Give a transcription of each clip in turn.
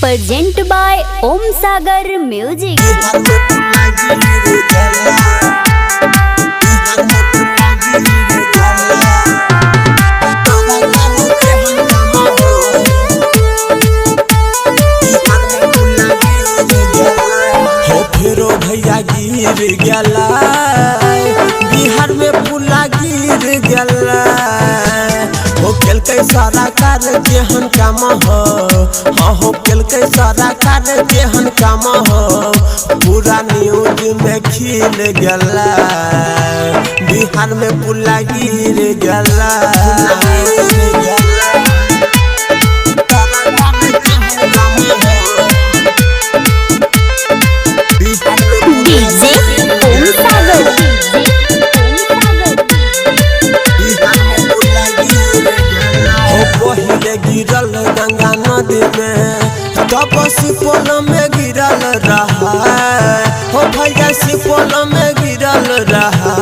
Present by Om Sagar music. भैया गिर गला बिहार में पुला गिर गला हो केल के सारा कार जेहन काम हो। हाँ हो केल के सारा कार जेहन काम हो पूरा न्यूज में खिल गला बिहार में पुला गिर गला। गिरल गंगा नदी में तब सिपोल में गिरल रहा हो भैया सिपोल में गिरल रहा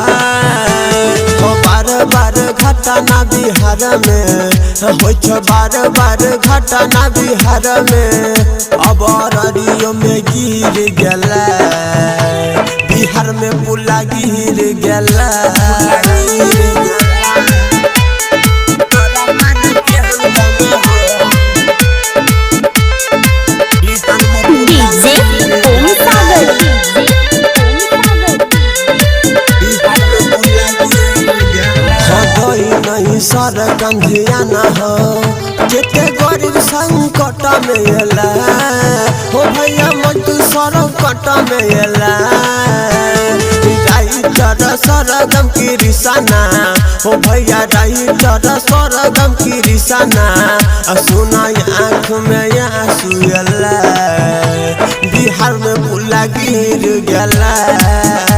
हो बार बार घटना बिहार में हो बार बार घटना बिहार में अब अररियो में गिर गला बिहार में पुला गिर गला। सर कंधिया न हो जेते गरीब संकट में एला हो भैया मजदू संकट में एला राइटर सरगम की रिसाना हो भैया राइटर सरगम की रिसाना सुना आँख में आंसू एला बिहार में पुला गिर गला।